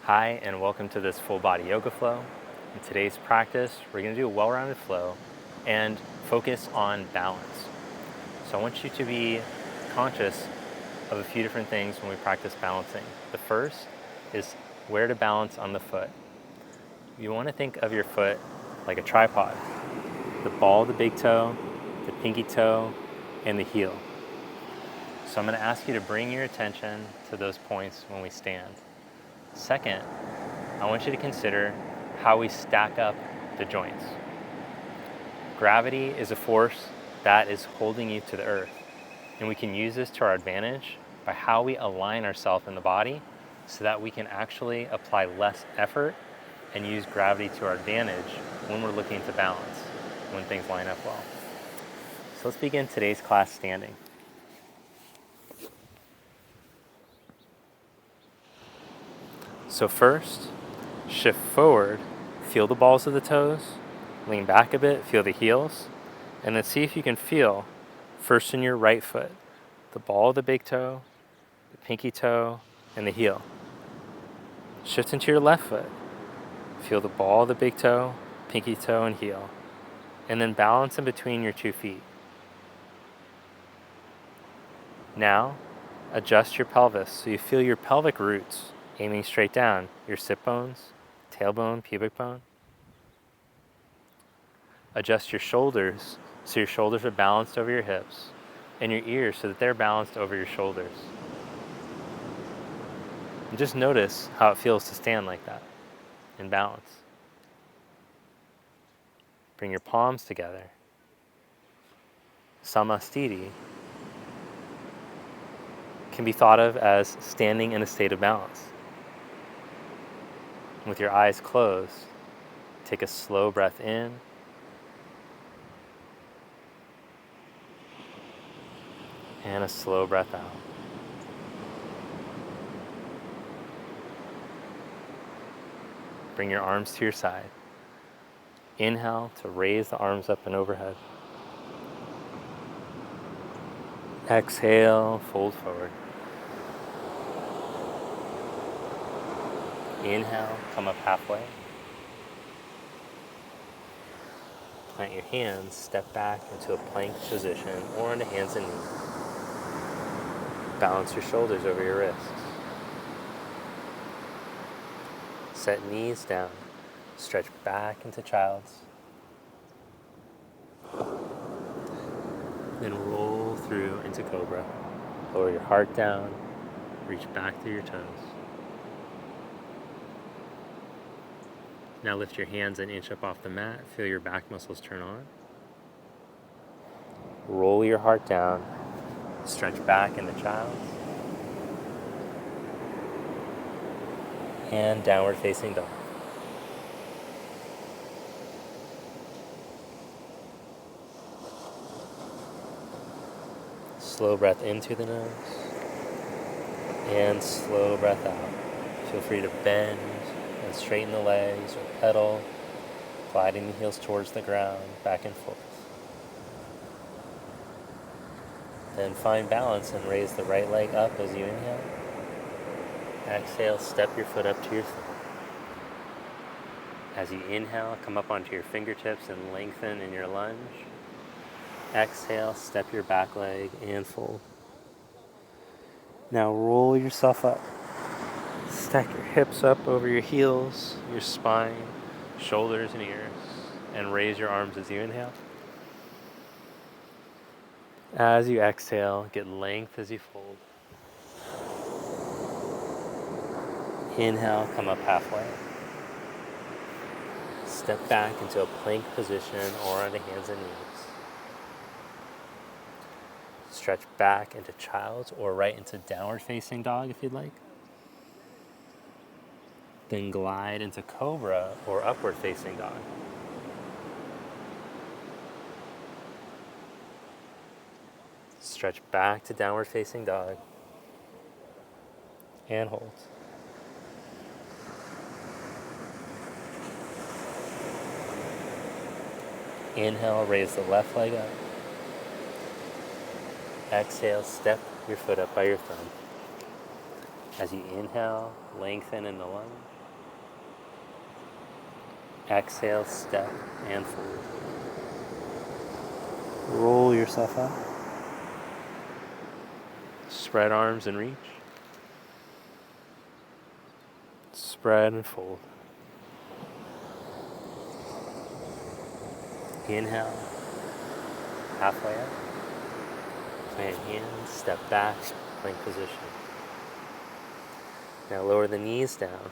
Hi, and welcome to this full body yoga flow. In today's practice, we're going to do a well-rounded flow and focus on balance. So I want you to be conscious of a few different things when we practice balancing. The first is where to balance on the foot. You want to think of your foot like a tripod. The ball of the big toe, the pinky toe, and the heel. So I'm going to ask you to bring your attention to those points when we stand. Second, I want you to consider how we stack up the joints. Gravity is a force that is holding you to the earth, and we can use this to our advantage by how we align ourselves in the body so that we can actually apply less effort and use gravity to our advantage when we're looking to balance, when things line up well. So let's begin today's class standing. So first, shift forward, feel the balls of the toes, lean back a bit, feel the heels, and then see if you can feel first in your right foot, the ball of the big toe, the pinky toe, and the heel. Shift into your left foot, feel the ball of the big toe, pinky toe, and heel, and then balance in between your 2 feet. Now, adjust your pelvis so you feel your pelvic roots aiming straight down, your sit bones, tailbone, pubic bone. Adjust your shoulders so your shoulders are balanced over your hips, and your ears so that they're balanced over your shoulders. And just notice how it feels to stand like that, in balance. Bring your palms together. Samastiti can be thought of as standing in a state of balance. With your eyes closed, take a slow breath in and a slow breath out. Bring your arms to your side. Inhale to raise the arms up and overhead. Exhale, fold forward. Inhale, come up halfway. Plant your hands, step back into a plank position or into hands and knees. Balance your shoulders over your wrists. Set knees down. Stretch back into child's. Then roll through into cobra. Lower your heart down. Reach back through your toes. Now lift your hands an inch up off the mat. Feel your back muscles turn on. Roll your heart down. Stretch back into child's. And downward facing dog. Slow breath into the nose and slow breath out. Feel free to bend and straighten the legs or pedal, gliding the heels towards the ground, back and forth. Then find balance and raise the right leg up as you inhale. Exhale, step your foot up to your thumb. As you inhale, come up onto your fingertips and lengthen in your lunge. Exhale, step your back leg and fold. Now roll yourself up. Stack your hips up over your heels, your spine, shoulders and ears, and raise your arms as you inhale. As you exhale, get length as you fold. Inhale, come up halfway. Step back into a plank position or onto hands and knees. Stretch back into child's or right into downward facing dog if you'd like. Then glide into cobra or upward facing dog. Stretch back to downward facing dog and hold. Inhale, raise the left leg up. Exhale, step your foot up by your thumb. As you inhale, lengthen in the lunge. Exhale, step and forward. Roll yourself up. Spread arms and reach. Spread and fold. Inhale, halfway up. Plant hands, step back, plank position. Now lower the knees down,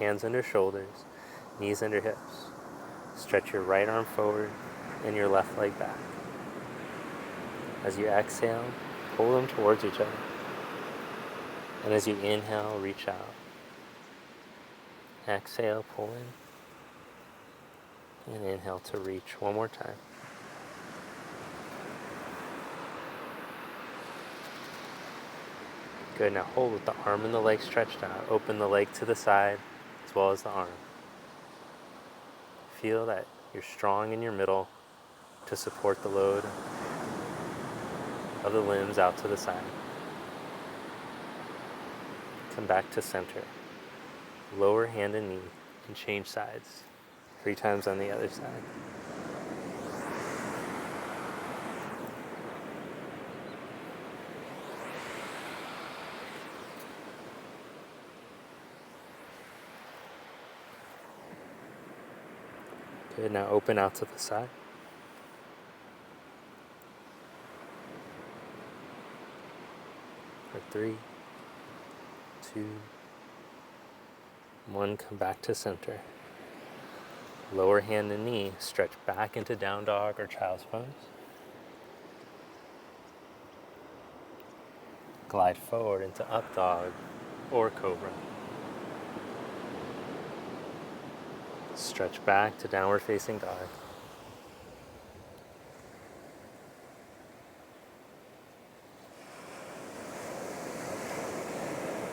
hands under shoulders, knees under hips. Stretch your right arm forward and your left leg back. As you exhale, pull them towards each other. And as you inhale, reach out. Exhale, pull in. And inhale to reach one more time. Good, now hold with the arm and the leg stretched out. Open the leg to the side as well as the arm. Feel that you're strong in your middle to support the load of the limbs out to the side. Come back to center. Lower hand and knee and change sides. 3 times on the other side. Good, now open out to the side. For 3, 2, 1, come back to center. Lower hand and knee, stretch back into down dog or child's pose. Glide forward into up dog or cobra. Stretch back to downward facing dog.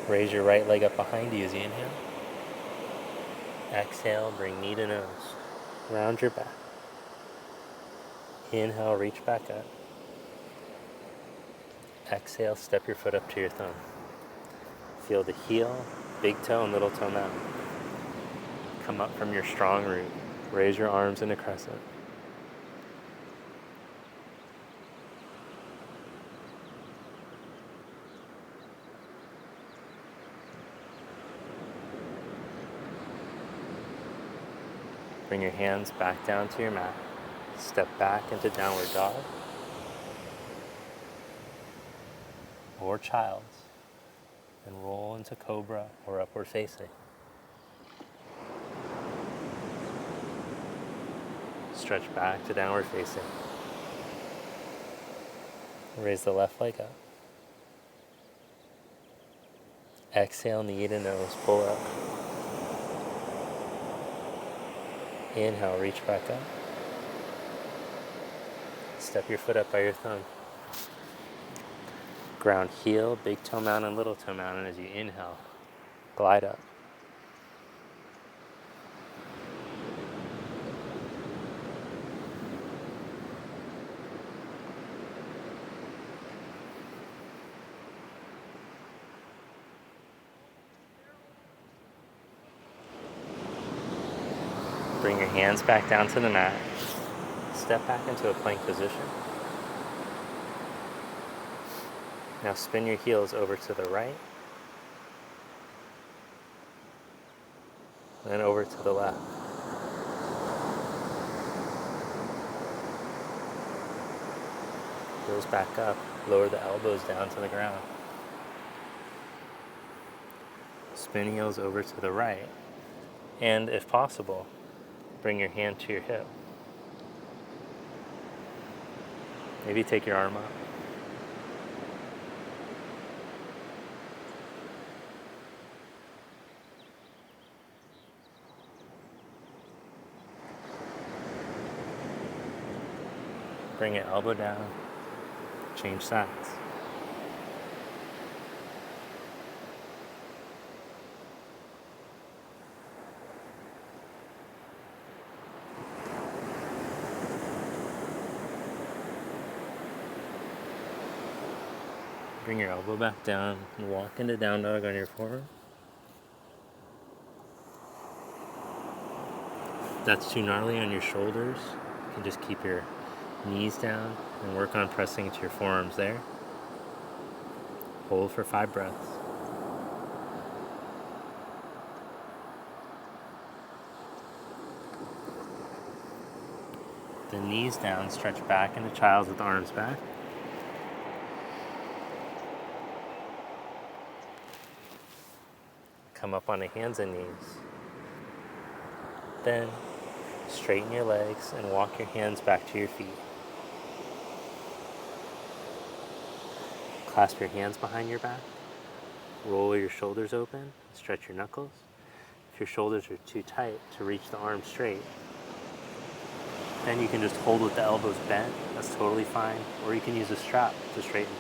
Raise your right leg up behind you as you inhale. Exhale, bring knee to nose. Round your back. Inhale, reach back up. Exhale, step your foot up to your thumb. Feel the heel, big toe, and little toe mound. Come up from your strong root. Raise your arms in a crescent. Bring your hands back down to your mat. Step back into downward dog or child's and roll into cobra or upward facing. Stretch back to downward facing. Raise the left leg up. Exhale, knee to nose, pull up. Inhale, reach back up. Step your foot up by your thumb. Ground heel, big toe mound and little toe mound, and as you inhale, glide up. Bring your hands back down to the mat. Step back into a plank position. Now spin your heels over to the right, then over to the left. Heels back up, lower the elbows down to the ground. Spin heels over to the right, and if possible, bring your hand to your hip. Maybe take your arm up. Bring your elbow down, change sides. Bring your elbow back down and walk into down dog on your forearm. If that's too gnarly on your shoulders, you can just keep your knees down and work on pressing into your forearms there. Hold for 5 breaths. The knees down, stretch back into child's with the arms back. Come up on the hands and knees. Then straighten your legs and walk your hands back to your feet. Clasp your hands behind your back. Roll your shoulders open. Stretch your knuckles. If your shoulders are too tight to reach the arms straight, then you can just hold with the elbows bent. That's totally fine. Or you can use a strap to straighten.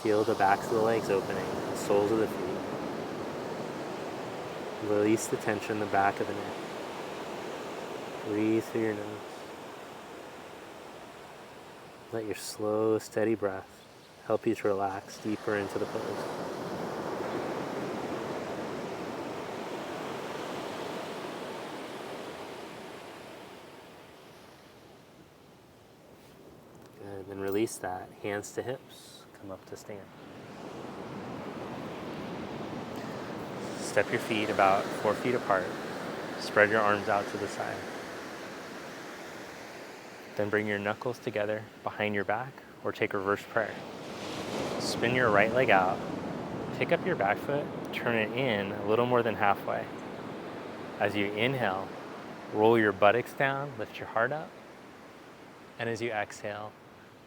Feel the backs of the legs opening, the soles of the feet. Release the tension in the back of the neck. Breathe through your nose. Let your slow, steady breath help you to relax deeper into the pose. Good, then release that. Hands to hips, come up to stand. Step your feet about 4 feet apart. Spread your arms out to the side. Then bring your knuckles together behind your back or take reverse prayer. Spin your right leg out. Pick up your back foot, turn it in a little more than halfway. As you inhale, roll your buttocks down, lift your heart up. And as you exhale,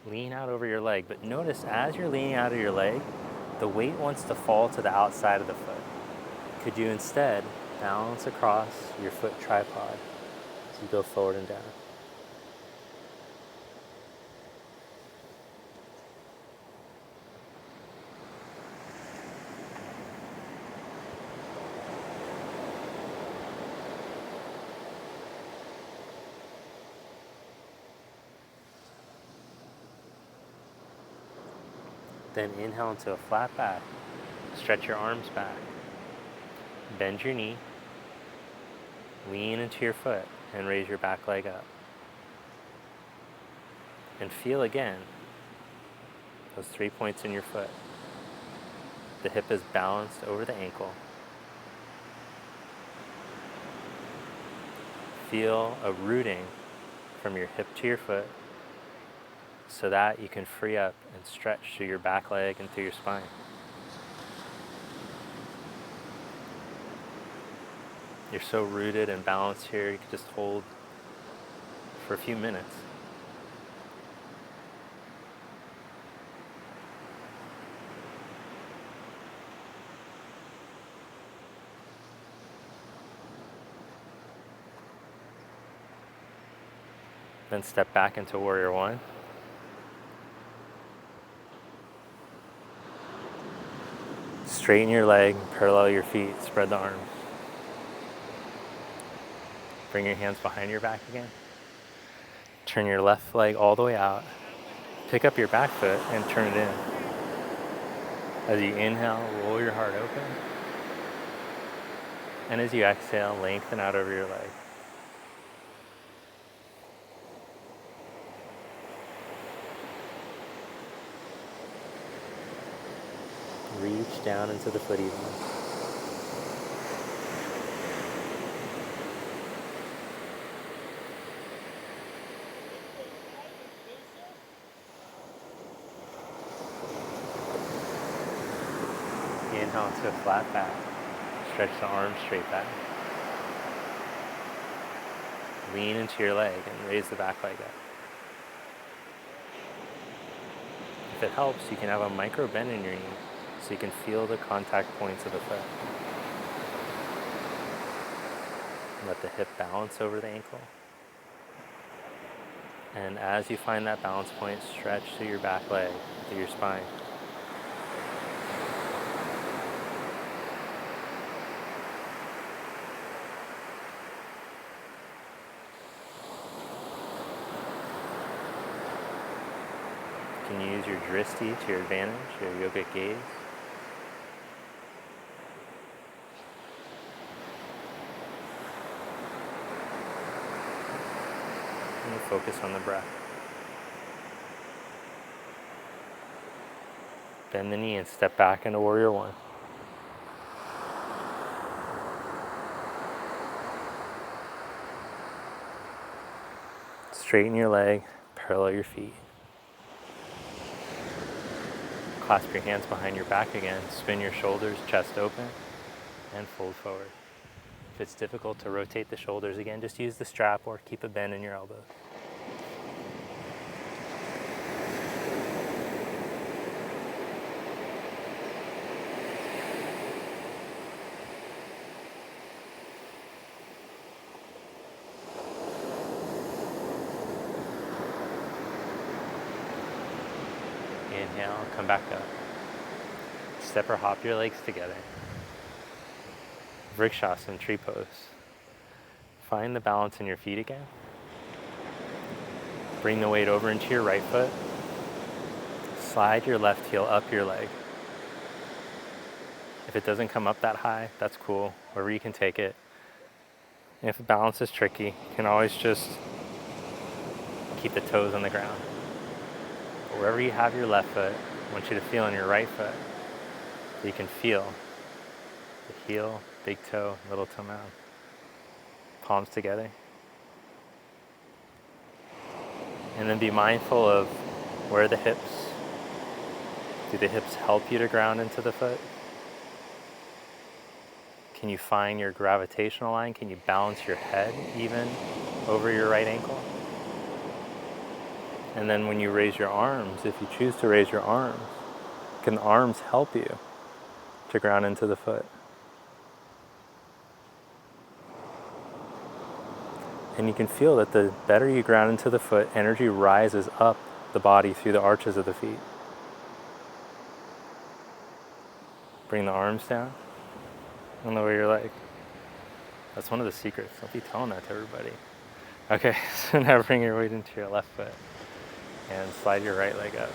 lean out over your leg. But notice as you're leaning out of your leg, the weight wants to fall to the outside of the foot. Could you instead balance across your foot tripod as you go forward and down? Then inhale into a flat back. Stretch your arms back. Bend your knee. Lean into your foot and raise your back leg up. And feel again those 3 points in your foot. The hip is balanced over the ankle. Feel a rooting from your hip to your foot so that you can free up and stretch through your back leg and through your spine. You're so rooted and balanced here, you can just hold for a few minutes. Then step back into Warrior One. Straighten your leg, parallel your feet, spread the arms. Bring your hands behind your back again. Turn your left leg all the way out. Pick up your back foot and turn it in. As you inhale, roll your heart open. And as you exhale, lengthen out over your leg. Reach down into the foot evenly. Inhale into a flat back. Stretch the arms straight back. Lean into your leg and raise the back leg up. If it helps, you can have a micro bend in your knee so you can feel the contact points of the foot. Let the hip balance over the ankle. And as you find that balance point, stretch through your back leg, through your spine. You can use your drishti to your advantage, your yogic gaze. focus on the breath. Bend the knee and step back into warrior one. Straighten your leg, parallel your feet. Clasp your hands behind your back again, spin your shoulders, chest open, and fold forward. If it's difficult to rotate the shoulders again, just use the strap or keep a bend in your elbows. Inhale, come back up. Step or hop your legs together. Vrikshasana, tree pose. Find the balance in your feet again. Bring the weight over into your right foot. Slide your left heel up your leg. If it doesn't come up that high, that's cool. Wherever you can take it. And if the balance is tricky, you can always just keep the toes on the ground. But wherever you have your left foot, I want you to feel on your right foot. So you can feel the heel, big toe, little toe mound. Palms together. And then be mindful of where are the hips. Do the hips help you to ground into the foot? Can you find your gravitational line? Can you balance your head even over your right ankle? And then when you raise your arms, if you choose to raise your arms, can the arms help you to ground into the foot? And you can feel that the better you ground into the foot, energy rises up the body through the arches of the feet. Bring the arms down and lower your leg. That's one of the secrets. Don't be telling that to everybody. Okay, so now bring your weight into your left foot and slide your right leg up.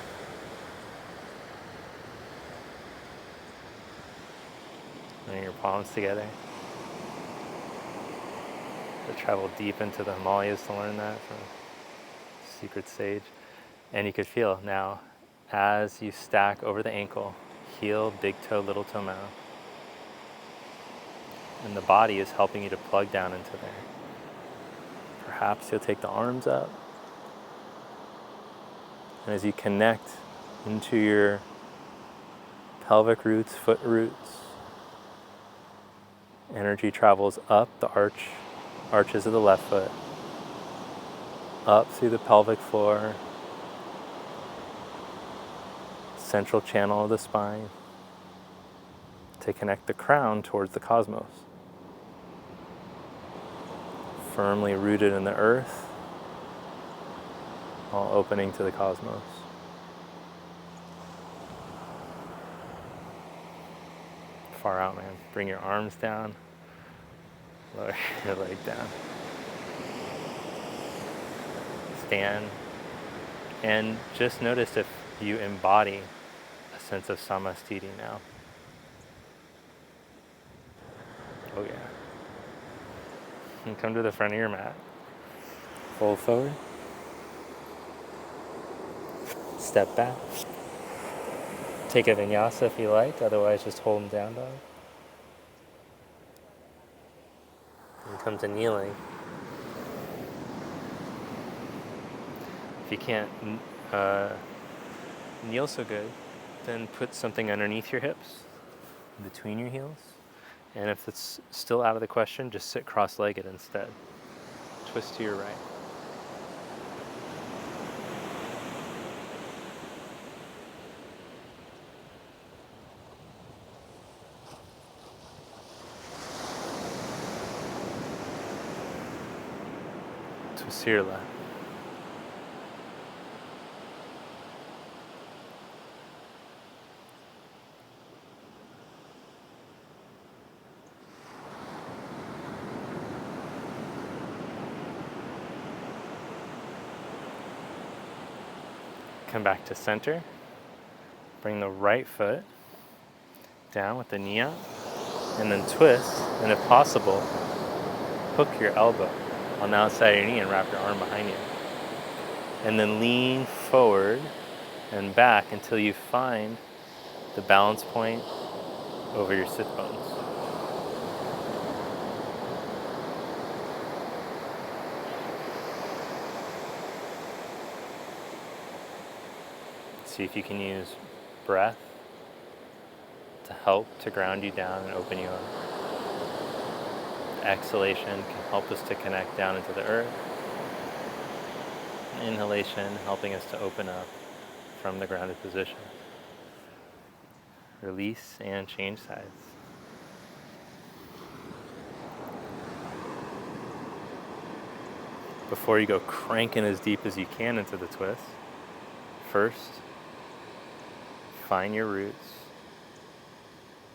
Bring your palms together. To travel deep into the Himalayas to learn that from secret sage. And you could feel now as you stack over the ankle, heel, big toe, little toe mound. And the body is helping you to plug down into there. Perhaps you'll take the arms up. And as you connect into your pelvic roots, foot roots, energy travels up the arches of the left foot, up through the pelvic floor, central channel of the spine, to connect the crown towards the cosmos. Firmly rooted in the earth, all opening to the cosmos. Far out, man. Bring your arms down. Lower your leg down. Stand. And just notice if you embody a sense of samastiti now. Oh yeah. And come to the front of your mat. Fold forward. Step back. Take a vinyasa if you like, otherwise just hold them down, dog. And come to kneeling. If you can't kneel so good, then put something underneath your hips, between your heels. And if it's still out of the question, just sit cross-legged instead. Twist to your right. Twist to your left. Come back to center. Bring the right foot down with the knee up, and then twist, and if possible, hook your elbow on the outside of your knee and wrap your arm behind you. And then lean forward and back until you find the balance point over your sit bones. See if you can use breath to help to ground you down and open you up. Exhalation can help us to connect down into the earth. Inhalation helping us to open up from the grounded position. Release and change sides. Before you go cranking as deep as you can into the twist, first, find your roots.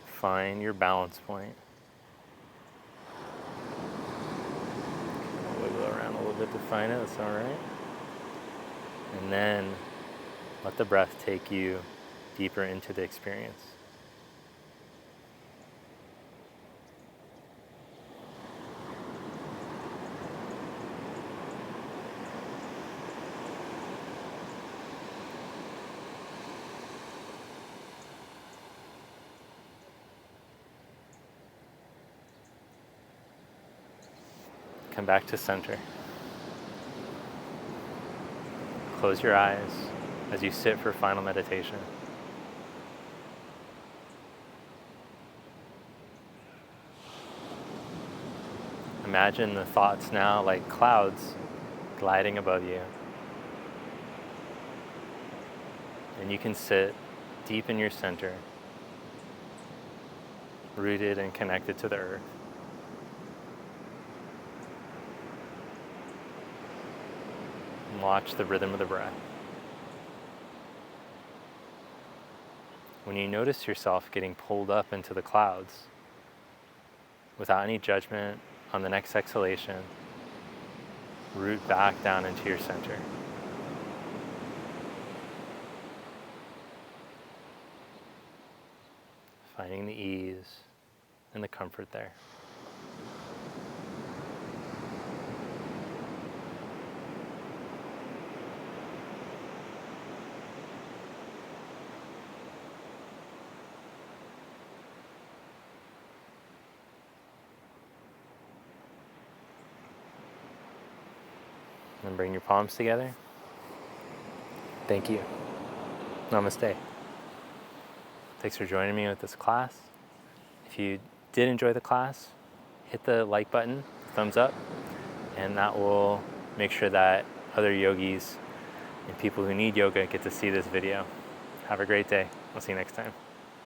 Find your balance point. Wiggle around a little bit to find it, that's all right. And then let the breath take you deeper into the experience. Come back to center. Close your eyes as you sit for final meditation. Imagine the thoughts now like clouds gliding above you. And you can sit deep in your center, rooted and connected to the earth. And watch the rhythm of the breath. When you notice yourself getting pulled up into the clouds, without any judgment, on the next exhalation, root back down into your center. Finding the ease and the comfort there. And bring your palms together. Thank you. Namaste. Thanks for joining me with this class. If you did enjoy the class, hit the like button, thumbs up, and that will make sure that other yogis and people who need yoga get to see this video. Have a great day. I'll see you next time.